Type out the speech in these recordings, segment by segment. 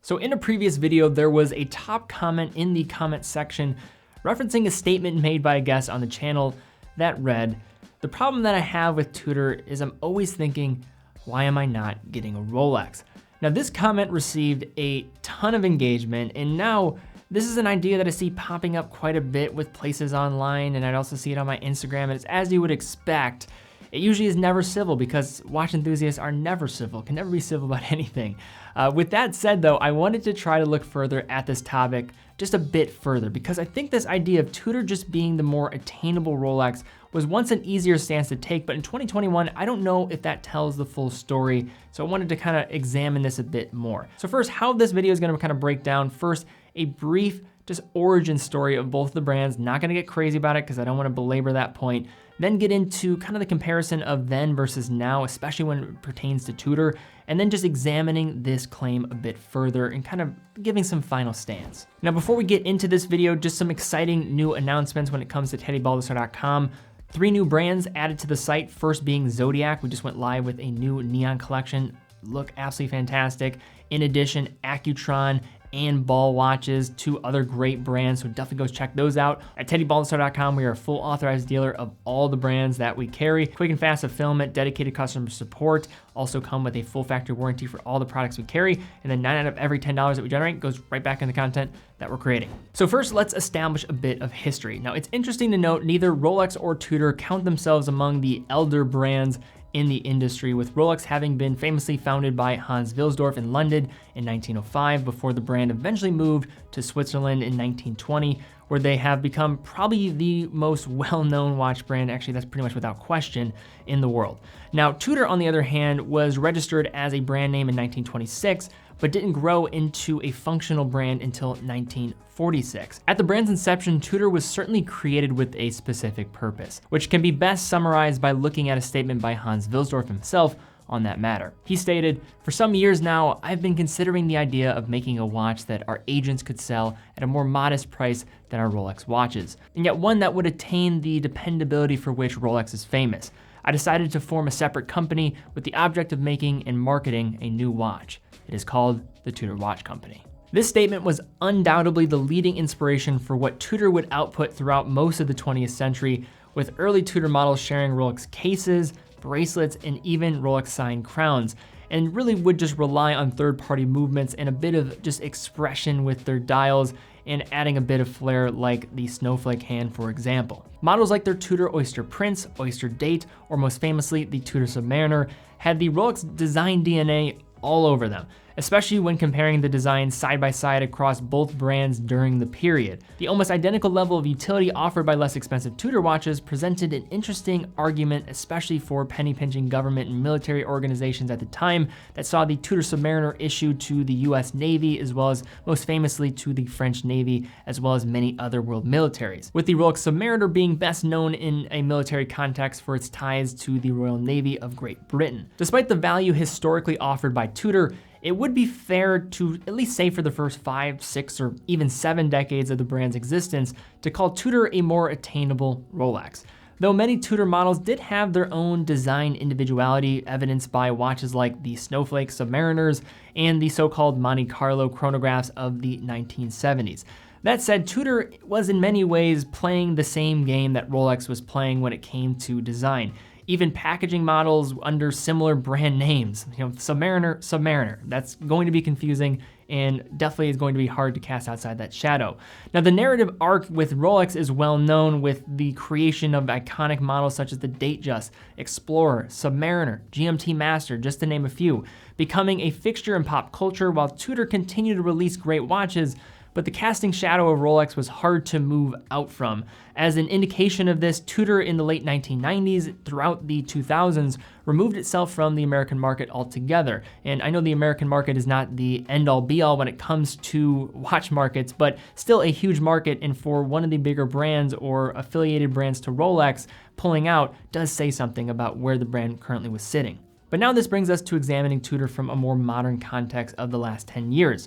So in a previous video, there was a top comment in the comment section referencing a statement made by a guest on the channel that read, "The problem that I have with Tudor is I'm always thinking, why am I not getting a Rolex?" Now this comment received a ton of engagement, and now this is an idea that I see popping up quite a bit with places online, and I'd also see it on my Instagram, and it's as you would expect. It usually is never civil because watch enthusiasts are never civil, can never be civil about anything. With that said though, I wanted to try to look further at this topic just a bit further because I think this idea of Tudor just being the more attainable Rolex was once an easier stance to take, but in 2021, I don't know if that tells the full story. So I wanted to kind of examine this a bit more. So first, how this video is gonna kind of break down. First, a brief just origin story of both the brands. Not gonna get crazy about it because I don't wanna belabor that point. Then get into kind of the comparison of then versus now, especially when it pertains to Tudor, and then just examining this claim a bit further and kind of giving some final stance. Now, before we get into this video, just some exciting new announcements when it comes to TeddyBaldassarre.com. 3 new brands added to the site, first being Zodiac. We just went live with a new neon collection. Look absolutely fantastic. In addition, Accutron and Ball watches, 2 other great brands, so definitely go check those out. At TeddyBaldassarre.com, we are a full authorized dealer of all the brands that we carry. Quick and fast fulfillment, dedicated customer support, also come with a full factory warranty for all the products we carry, and then 9 out of every $10 that we generate goes right back in the content that we're creating. So first, let's establish a bit of history. Now, it's interesting to note neither Rolex or Tudor count themselves among the elder brands in the industry, with Rolex having been famously founded by Hans Wilsdorf in London in 1905 before the brand eventually moved to Switzerland in 1920, where they have become probably the most well-known watch brand, actually that's pretty much without question, in the world. Now, Tudor, on the other hand, was registered as a brand name in 1926, but didn't grow into a functional brand until 1946. At the brand's inception, Tudor was certainly created with a specific purpose, which can be best summarized by looking at a statement by Hans Wilsdorf himself on that matter. He stated, "For some years now, I've been considering the idea of making a watch that our agents could sell at a more modest price than our Rolex watches, and yet one that would attain the dependability for which Rolex is famous. I decided to form a separate company with the object of making and marketing a new watch. It is called the Tudor Watch Company." This statement was undoubtedly the leading inspiration for what Tudor would output throughout most of the 20th century, with early Tudor models sharing Rolex cases, bracelets, and even Rolex signed crowns, and really would just rely on third-party movements and a bit of just expression with their dials and adding a bit of flair like the snowflake hand, for example. Models like their Tudor Oyster Prince, Oyster Date, or most famously the Tudor Submariner had the Rolex design DNA all over them, especially when comparing the designs side by side across both brands during the period. The almost identical level of utility offered by less expensive Tudor watches presented an interesting argument, especially for penny-pinching government and military organizations at the time that saw the Tudor Submariner issued to the US Navy, as well as most famously to the French Navy, as well as many other world militaries, with the Rolex Submariner being best known in a military context for its ties to the Royal Navy of Great Britain. Despite the value historically offered by Tudor, it would be fair to at least say for the first 5, 6, or even 7 decades of the brand's existence to call Tudor a more attainable Rolex. Though many Tudor models did have their own design individuality, evidenced by watches like the Snowflake Submariners and the so-called Monte Carlo chronographs of the 1970s. That said, Tudor was in many ways playing the same game that Rolex was playing when it came to design, even packaging models under similar brand names. Submariner, Submariner. That's going to be confusing and definitely is going to be hard to cast outside that shadow. Now, the narrative arc with Rolex is well known, with the creation of iconic models such as the Datejust, Explorer, Submariner, GMT Master, just to name a few, becoming a fixture in pop culture, while Tudor continued to release great watches. But the casting shadow of Rolex was hard to move out from. As an indication of this, Tudor in the late 1990s, throughout the 2000s, removed itself from the American market altogether. And I know the American market is not the end-all be-all when it comes to watch markets, but still a huge market, and for one of the bigger brands or affiliated brands to Rolex pulling out does say something about where the brand currently was sitting. But now this brings us to examining Tudor from a more modern context of the last 10 years.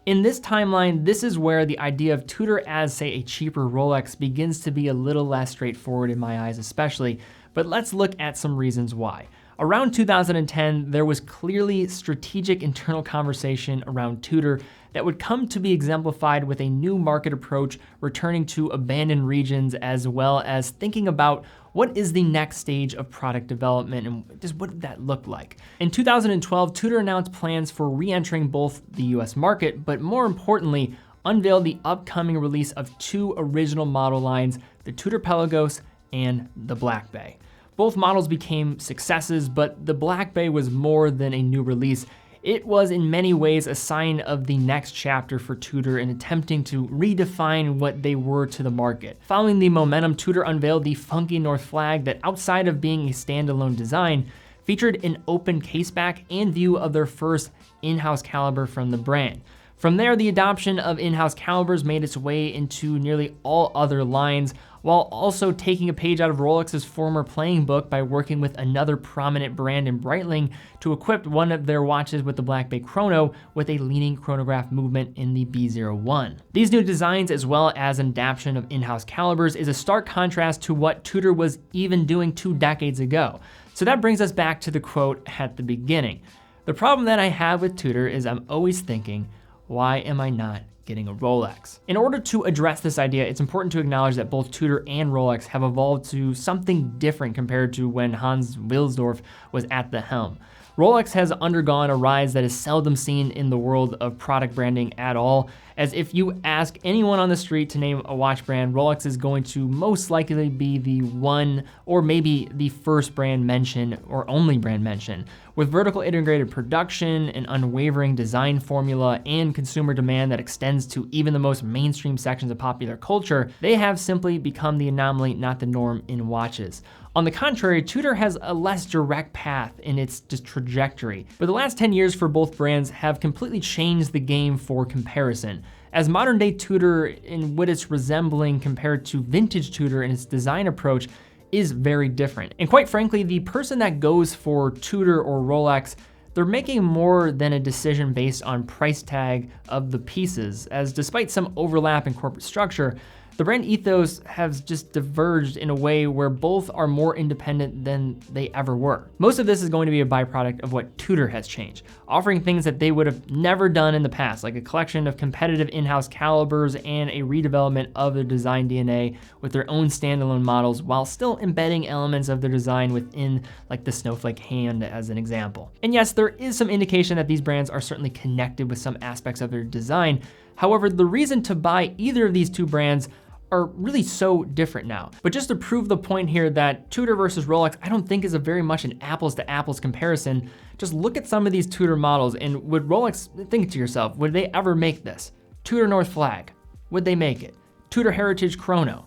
In this timeline, this is where the idea of Tudor as, say, a cheaper Rolex begins to be a little less straightforward in my eyes especially, but let's look at some reasons why. Around 2010, there was clearly strategic internal conversation around Tudor that would come to be exemplified with a new market approach, returning to abandoned regions, as well as thinking about what is the next stage of product development and just what did that look like. In 2012, Tudor announced plans for re-entering both the US market, but more importantly, unveiled the upcoming release of two original model lines, the Tudor Pelagos and the Black Bay. Both models became successes, but the Black Bay was more than a new release. It was in many ways a sign of the next chapter for Tudor in attempting to redefine what they were to the market. Following the momentum, Tudor unveiled the funky North flag that, outside of being a standalone design, featured an open caseback and view of their first in-house caliber from the brand. From there, the adoption of in-house calibers made its way into nearly all other lines, while also taking a page out of Rolex's former playing book by working with another prominent brand in Breitling to equip one of their watches with the Black Bay Chrono with a leaning chronograph movement in the B01. These new designs, as well as an adaptation of in-house calibers, is a stark contrast to what Tudor was even doing 2 decades ago. So that brings us back to the quote at the beginning. The problem that I have with Tudor is I'm always thinking, why am I not getting a Rolex? In order to address this idea, it's important to acknowledge that both Tudor and Rolex have evolved to something different compared to when Hans Wilsdorf was at the helm. Rolex has undergone a rise that is seldom seen in the world of product branding at all, as if you ask anyone on the street to name a watch brand, Rolex is going to most likely be the one or maybe the first brand mentioned or only brand mentioned. With vertical integrated production, an unwavering design formula, and consumer demand that extends to even the most mainstream sections of popular culture, they have simply become the anomaly, not the norm in watches. On the contrary, Tudor has a less direct path in its trajectory, but the last 10 years for both brands have completely changed the game for comparison. As modern day Tudor, in what it's resembling compared to vintage Tudor in its design approach, is very different. And quite frankly, the person that goes for Tudor or Rolex, they're making more than a decision based on price tag of the pieces, as despite some overlap in corporate structure, the brand ethos has just diverged in a way where both are more independent than they ever were. Most of this is going to be a byproduct of what Tudor has changed, offering things that they would have never done in the past, like a collection of competitive in-house calibers and a redevelopment of their design DNA with their own standalone models, while still embedding elements of their design within, like the snowflake hand as an example. And yes, there is some indication that these brands are certainly connected with some aspects of their design. However, the reason to buy either of these two brands are really so different now. But just to prove the point here that Tudor versus Rolex, I don't think is a very much an apples to apples comparison. Just look at some of these Tudor models and would Rolex, think to yourself, would they ever make this? Tudor North Flag, would they make it? Tudor Heritage Chrono,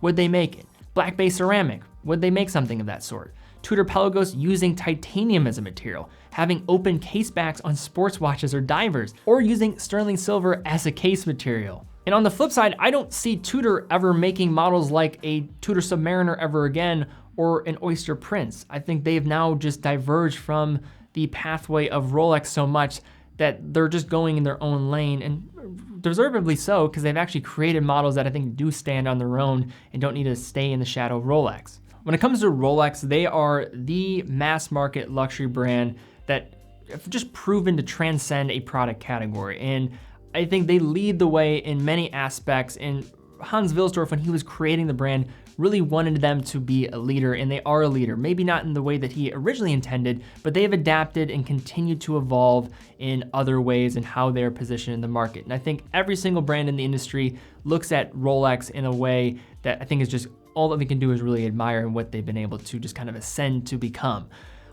would they make it? Black Bay Ceramic, would they make something of that sort? Tudor Pelagos using titanium as a material, having open casebacks on sports watches or divers, or using sterling silver as a case material. And on the flip side, I don't see Tudor ever making models like a Tudor Submariner ever again, or an Oyster Prince. I think they've now just diverged from the pathway of Rolex so much that they're just going in their own lane, and deservedly so, because they've actually created models that I think do stand on their own and don't need to stay in the shadow of Rolex. When it comes to Rolex, they are the mass market luxury brand that have just proven to transcend a product category. And I think they lead the way in many aspects, and Hans Wilsdorf, when he was creating the brand, really wanted them to be a leader, and they are a leader. Maybe not in the way that he originally intended, but they have adapted and continued to evolve in other ways in how they're positioned in the market. And I think every single brand in the industry looks at Rolex in a way that I think is just all that we can do is really admire what they've been able to just kind of ascend to become.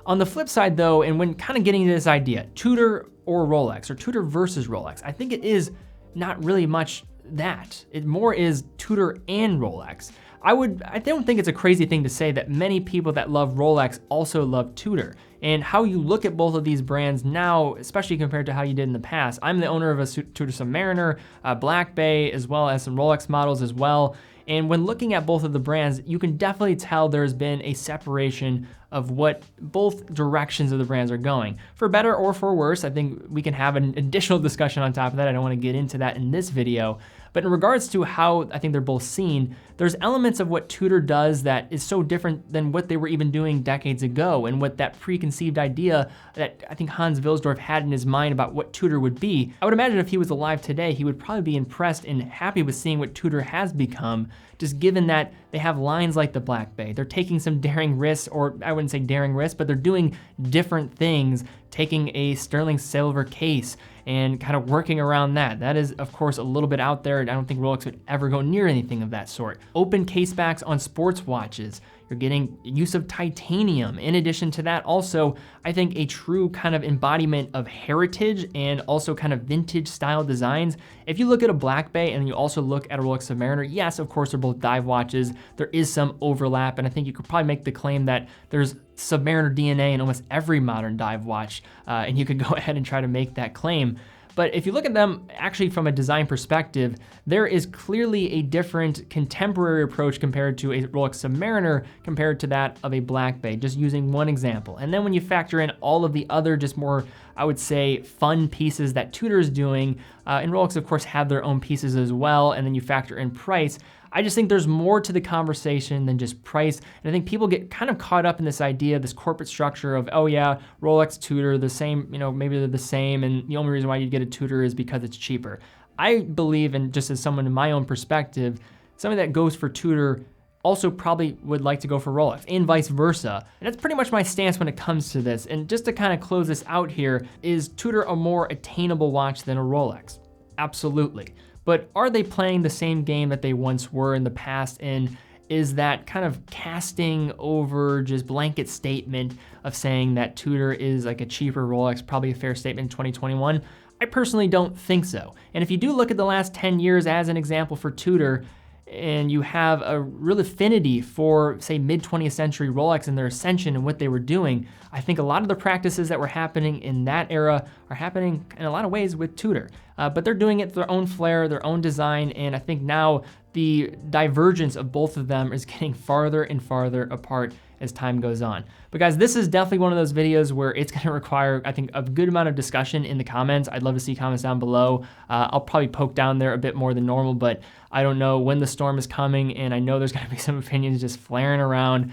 On the flip side though, and when kind of getting into this idea, Tudor or Rolex, or Tudor versus Rolex, I think it is not really much that. It more is Tudor and Rolex. I don't think it's a crazy thing to say that many people that love Rolex also love Tudor. And how you look at both of these brands now, especially compared to how you did in the past. I'm the owner of a Tudor Submariner, Black Bay, as well as some Rolex models as well. And when looking at both of the brands, you can definitely tell there's been a separation of what both directions of the brands are going. For better or for worse, I think we can have an additional discussion on top of that. I don't want to get into that in this video, But in regards to how I think they're both seen, there's elements of what Tudor does that is so different than what they were even doing decades ago, and what that preconceived idea that I think Hans Wilsdorf had in his mind about what Tudor would be. I would imagine if he was alive today, he would probably be impressed and happy with seeing what Tudor has become, just given that they have lines like the Black Bay. They're taking some daring risks, or I wouldn't say daring risks, but they're doing different things, taking a sterling silver case and kind of working around that. That is, of course, a little bit out there. I don't think Rolex would ever go near anything of that sort. Open casebacks on sports watches. You're getting use of titanium. In addition to that, also, I think a true kind of embodiment of heritage and also kind of vintage style designs. If you look at a Black Bay and you also look at a Rolex Submariner, yes, of course, they're both dive watches. There is some overlap, and I think you could probably make the claim that there's Submariner DNA in almost every modern dive watch, and you could go ahead and try to make that claim. But if you look at them actually from a design perspective, there is clearly a different contemporary approach compared to a Rolex Submariner compared to that of a Black Bay, just using one example. And then when you factor in all of the other just more, I would say, fun pieces that Tudor is doing, and Rolex of course have their own pieces as well, and then you factor in price, I just think there's more to the conversation than just price. And I think people get kind of caught up in this idea, this corporate structure of, oh yeah, Rolex, Tudor, the same, maybe they're the same, and the only reason why you get a Tudor is because it's cheaper. I believe, and just as someone in my own perspective, somebody that goes for Tudor also probably would like to go for Rolex, and vice versa. And that's pretty much my stance when it comes to this. And just to kind of close this out here, is Tudor a more attainable watch than a Rolex? Absolutely. But are they playing the same game that they once were in the past? And is that kind of casting over just blanket statement of saying that Tudor is like a cheaper Rolex probably a fair statement in 2021? I personally don't think so. And if you do look at the last 10 years as an example for Tudor, and you have a real affinity for, say, mid-20th century Rolex and their ascension and what they were doing, I think a lot of the practices that were happening in that era are happening in a lot of ways with Tudor. But they're doing it their own flair, their own design, and I think now the divergence of both of them is getting farther and farther apart as time goes on. But guys, this is definitely one of those videos where it's gonna require, I think, a good amount of discussion in the comments. I'd love to see comments down below. I'll probably poke down there a bit more than normal, but I don't know when the storm is coming, and I know there's gonna be some opinions just flaring around.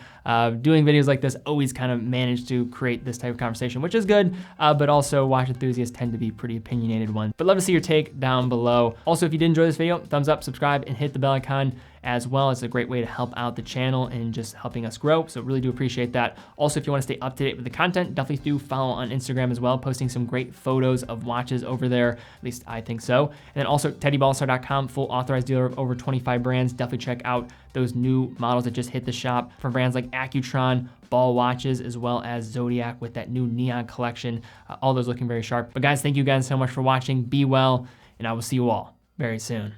Doing videos like this always kind of manage to create this type of conversation, which is good, but also watch enthusiasts tend to be pretty opinionated ones. But love to see your take down below. Also, if you did enjoy this video, thumbs up, subscribe, and hit the bell icon as well. It's a great way to help out the channel and just helping us grow, so really do appreciate that. Also, if you want to stay up to date with the content, definitely do follow on Instagram as well, posting some great photos of watches over there, at least I think so. And then also TeddyBaldassarre.com, full authorized dealer of over 25 brands. Definitely check out those new models that just hit the shop from brands like Accutron, Ball watches, as well as Zodiac with that new neon collection. All those looking very sharp. But guys, thank you guys so much for watching. Be well, and I will see you all very soon.